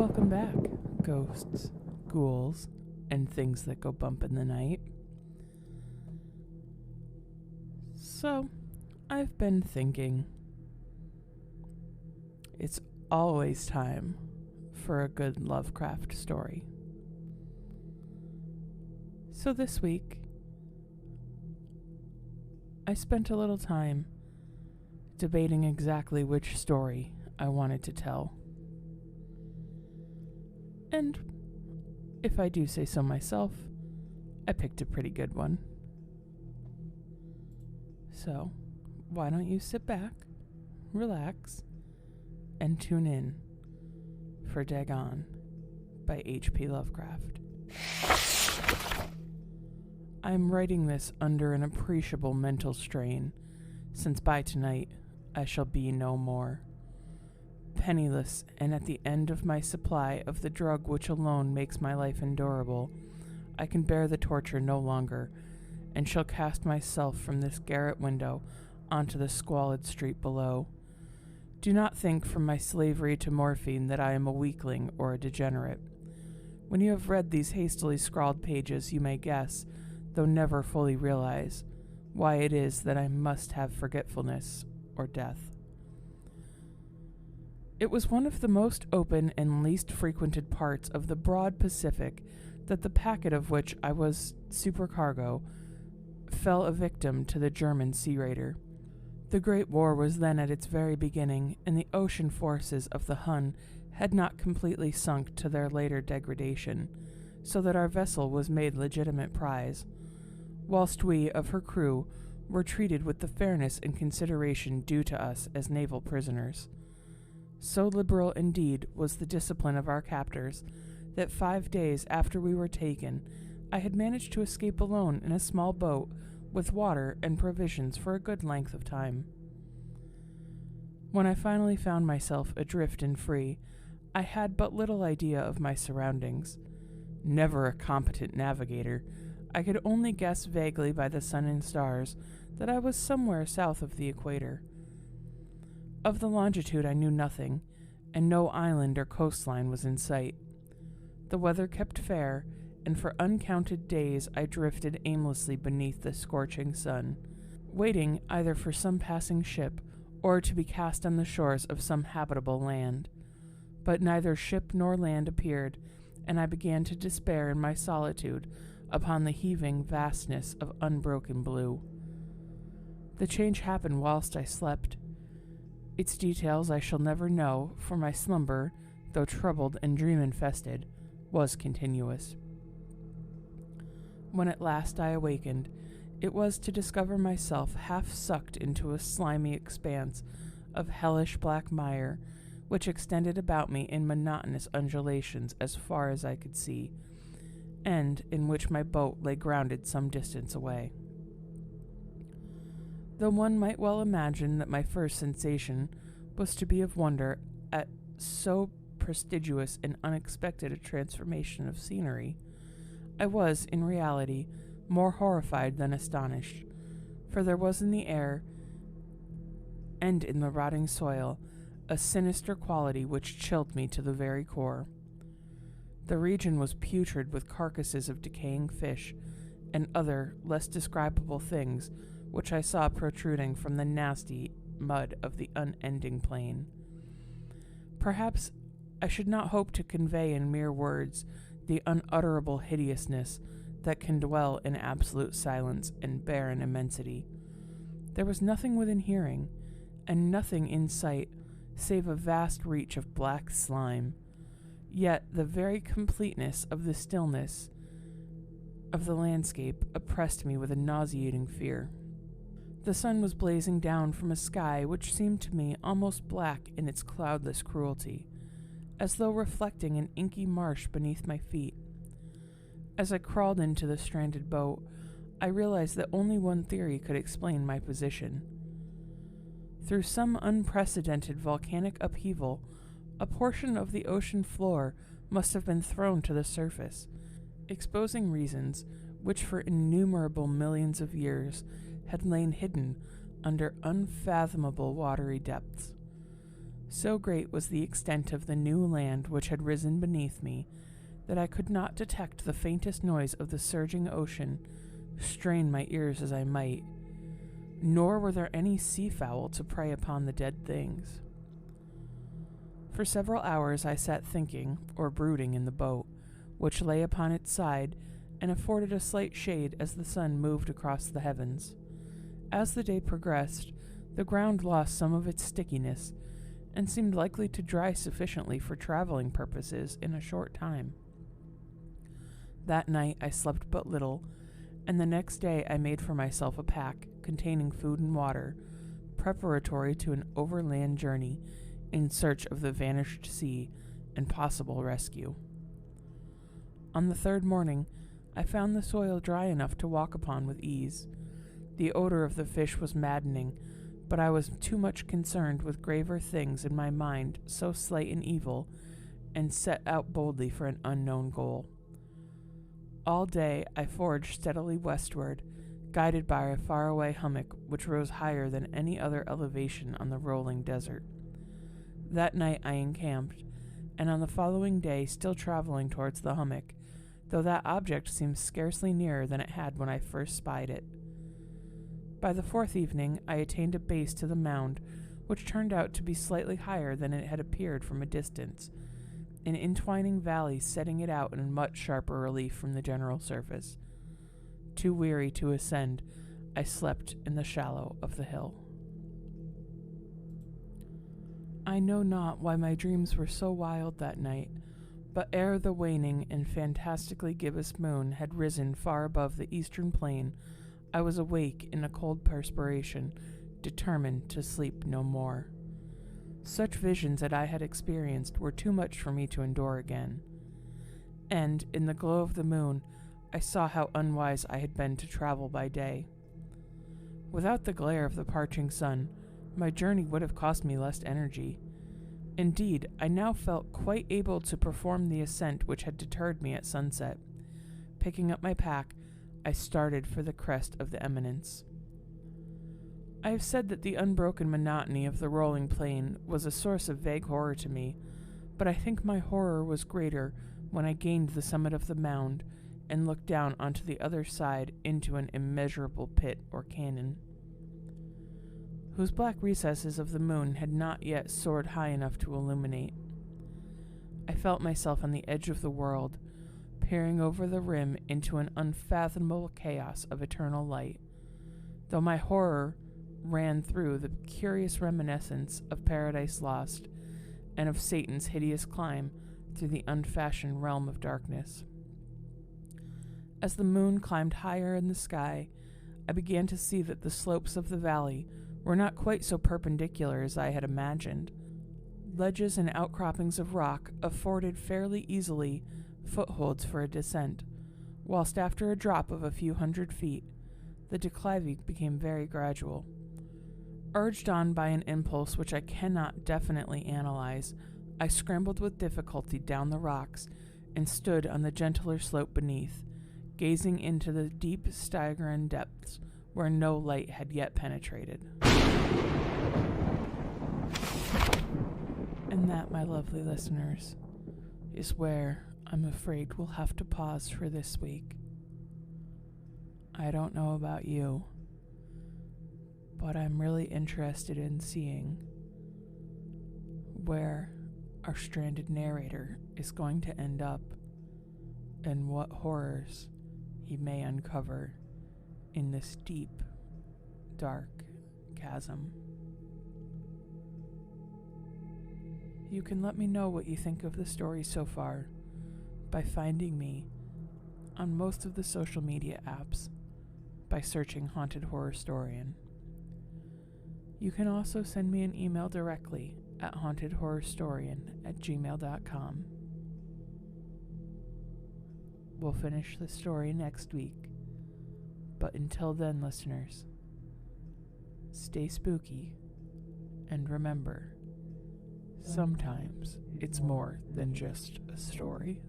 Welcome back, ghosts, ghouls, and things that go bump in the night. So, I've been thinking, it's always time for a good Lovecraft story. So this week, I spent a little time debating exactly which story I wanted to tell. And if I do say so myself, I picked a pretty good one. So, why don't you sit back, relax, and tune in for Dagon by HP Lovecraft. I'm writing this under an appreciable mental strain, since by tonight I shall be no more. Penniless and at the end of my supply of the drug which alone makes my life endurable, I can bear the torture no longer, and shall cast myself from this garret window onto the squalid street below. Do not think from my slavery to morphine that I am a weakling or a degenerate. When you have read these hastily scrawled pages, you may guess, though never fully realize, why it is that I must have forgetfulness or death. It was one of the most open and least frequented parts of the broad Pacific that the packet of which I was supercargo fell a victim to the German sea raider. The Great War was then at its very beginning, and the ocean forces of the Hun had not completely sunk to their later degradation, so that our vessel was made legitimate prize, whilst we of her crew were treated with the fairness and consideration due to us as naval prisoners. So liberal indeed was the discipline of our captors that 5 days after we were taken, I had managed to escape alone in a small boat with water and provisions for a good length of time. When I finally found myself adrift and free, I had but little idea of my surroundings. Never a competent navigator, I could only guess vaguely by the sun and stars that I was somewhere south of the equator. Of the longitude I knew nothing, and no island or coastline was in sight. The weather kept fair, and for uncounted days I drifted aimlessly beneath the scorching sun, waiting either for some passing ship or to be cast on the shores of some habitable land. But neither ship nor land appeared, and I began to despair in my solitude upon the heaving vastness of unbroken blue. The change happened whilst I slept. Its details I shall never know, for my slumber, though troubled and dream-infested, was continuous. When at last I awakened, it was to discover myself half sucked into a slimy expanse of hellish black mire, which extended about me in monotonous undulations as far as I could see, and in which my boat lay grounded some distance away. Though one might well imagine that my first sensation was to be of wonder at so prodigious and unexpected a transformation of scenery, I was, in reality, more horrified than astonished, for there was in the air and in the rotting soil a sinister quality which chilled me to the very core. The region was putrid with carcasses of decaying fish and other less describable things which I saw protruding from the nasty mud of the unending plain. Perhaps I should not hope to convey in mere words the unutterable hideousness that can dwell in absolute silence and barren immensity. There was nothing within hearing, and nothing in sight save a vast reach of black slime. Yet the very completeness of the stillness of the landscape oppressed me with a nauseating fear. The sun was blazing down from a sky which seemed to me almost black in its cloudless cruelty, as though reflecting an inky marsh beneath my feet. As I crawled into the stranded boat, I realized that only one theory could explain my position. Through some unprecedented volcanic upheaval, a portion of the ocean floor must have been thrown to the surface, exposing reasons which for innumerable millions of years had lain hidden under unfathomable watery depths. So great was the extent of the new land which had risen beneath me that I could not detect the faintest noise of the surging ocean, strain my ears as I might, nor were there any seafowl to prey upon the dead things. For several hours I sat thinking or brooding in the boat, which lay upon its side and afforded a slight shade as the sun moved across the heavens. As the day progressed, the ground lost some of its stickiness and seemed likely to dry sufficiently for traveling purposes in a short time. That night I slept but little, and the next day I made for myself a pack containing food and water, preparatory to an overland journey in search of the vanished sea and possible rescue. On the third morning, I found the soil dry enough to walk upon with ease. The odor of the fish was maddening, but I was too much concerned with graver things in my mind, so slight and evil, and set out boldly for an unknown goal. All day I forged steadily westward, guided by a faraway hummock which rose higher than any other elevation on the rolling desert. That night I encamped, and on the following day still traveling towards the hummock, though that object seemed scarcely nearer than it had when I first spied it. By the fourth evening I attained a base to the mound, which turned out to be slightly higher than it had appeared from a distance, an entwining valley setting it out in much sharper relief from the general surface. Too weary to ascend, I slept in the shallow of the hill. I know not why my dreams were so wild that night, but ere the waning and fantastically gibbous moon had risen far above the eastern plain, I was awake in a cold perspiration, determined to sleep no more. Such visions that I had experienced were too much for me to endure again, and in the glow of the moon I saw how unwise I had been to travel by day. Without the glare of the parching sun, my journey would have cost me less energy. Indeed, I now felt quite able to perform the ascent which had deterred me at sunset. Picking up my pack, I started for the crest of the eminence. I have said that the unbroken monotony of the rolling plain was a source of vague horror to me, but I think my horror was greater when I gained the summit of the mound and looked down onto the other side into an immeasurable pit or cañon, whose black recesses of the moon had not yet soared high enough to illuminate. I felt myself on the edge of the world, peering over the rim into an unfathomable chaos of eternal light, though my horror ran through the curious reminiscence of Paradise Lost and of Satan's hideous climb through the unfashioned realm of darkness. As the moon climbed higher in the sky, I began to see that the slopes of the valley were not quite so perpendicular as I had imagined. Ledges and outcroppings of rock afforded fairly easily footholds for a descent, whilst after a drop of a few hundred feet, the declivity became very gradual. Urged on by an impulse which I cannot definitely analyze, I scrambled with difficulty down the rocks and stood on the gentler slope beneath, gazing into the deep Stygian depths where no light had yet penetrated. And that, my lovely listeners, is where I'm afraid we'll have to pause for this week. I don't know about you, but I'm really interested in seeing where our stranded narrator is going to end up and what horrors he may uncover in this deep, dark chasm. You can let me know what you think of the story so far by finding me on most of the social media apps by searching Haunted Horrorstorian. You can also send me an email directly at hauntedhorrorstorian@gmail.com. We'll finish the story next week, but until then, listeners, stay spooky, and remember, sometimes it's more than just a story.